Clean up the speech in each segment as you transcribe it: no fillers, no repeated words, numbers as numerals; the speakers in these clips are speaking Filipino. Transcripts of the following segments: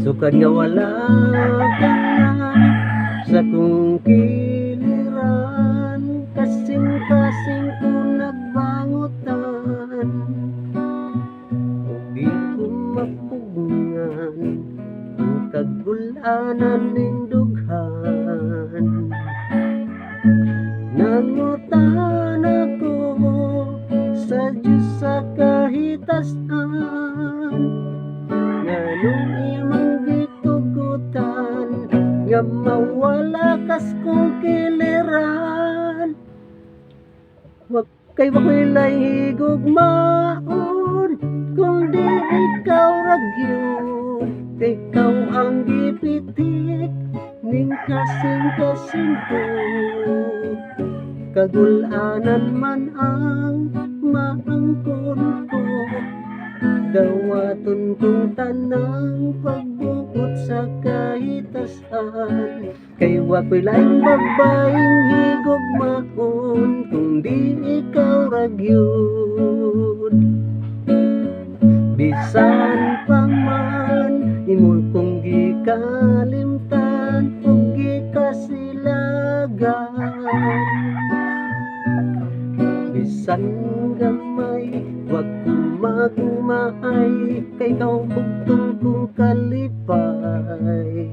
Sukad nga wala ka na sa kong kiliran, kasing-kasing ko nagbangutan, di ko mapugngan ang kagulanan ning dughan. Nangutan ako sa Diyos sa kahitasan, nganong imong gitugutan nga mawala kas kong kiliran. Wag kay wako'y higugmaon kung di ikaw ragyod, ikaw ang gipitik ning kasing-kasing ko. Kagulanan man ang maangkon ko, dawaton kong tanang pagbuot sa kahitasan. Kay wako'y laing babaeng higugmaon kung di ikaw ragyod. Bisan pa man imo kong gikalimtan ug gikasilagan, bisan gamay wag ko magmahay, kay ikaw bugtong kong kalipay.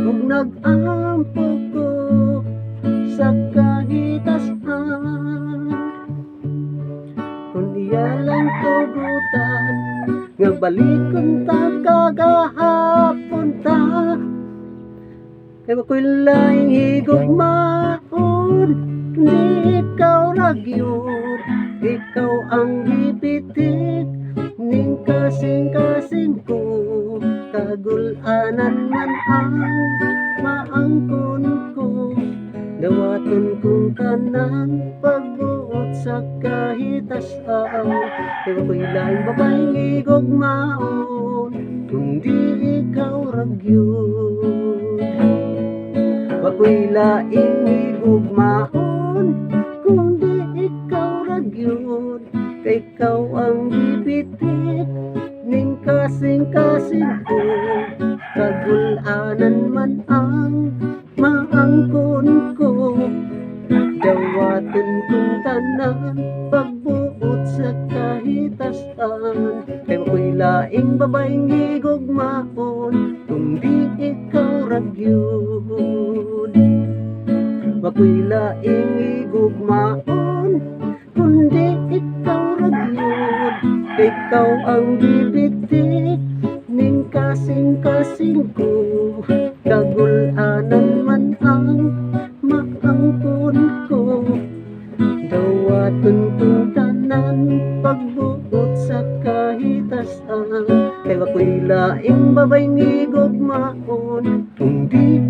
Ug nag-ampo ko sa kahitasan, kung iya lang tugutan nga balikon ta kagahapon ta. Kay wako'y laing higugmaon kundi ikaw ragyod, ikaw ang gipitik ning kasing-kasing ko. Kagulanan man ang maangkon ko, dawaton kong tanan pagbuot sa kahitasan. Kay wako'y laing babaeng higugmaon kung di ikaw ragyod. Wako'y laing higugmaon kung di ikaw ragyod, kay ikaw ang gipitik ning kasing-kasing ko. Kagulanan man ang maangkon ko, dawaton kong tanan pagbuot sa kahitasan. Kay wako'y laing babaeng higugmaon kung di ikaw ragyod. Wako'y laing higugmaon kung di ikaw ragyod, ikaw ang gipitik ning kasing-kasing ko. Kagulanan man ang maangkon ko, dawaton kong tanan pagbuot sa kahitasan. Kay wako'y laing babaeng higugmaon kung di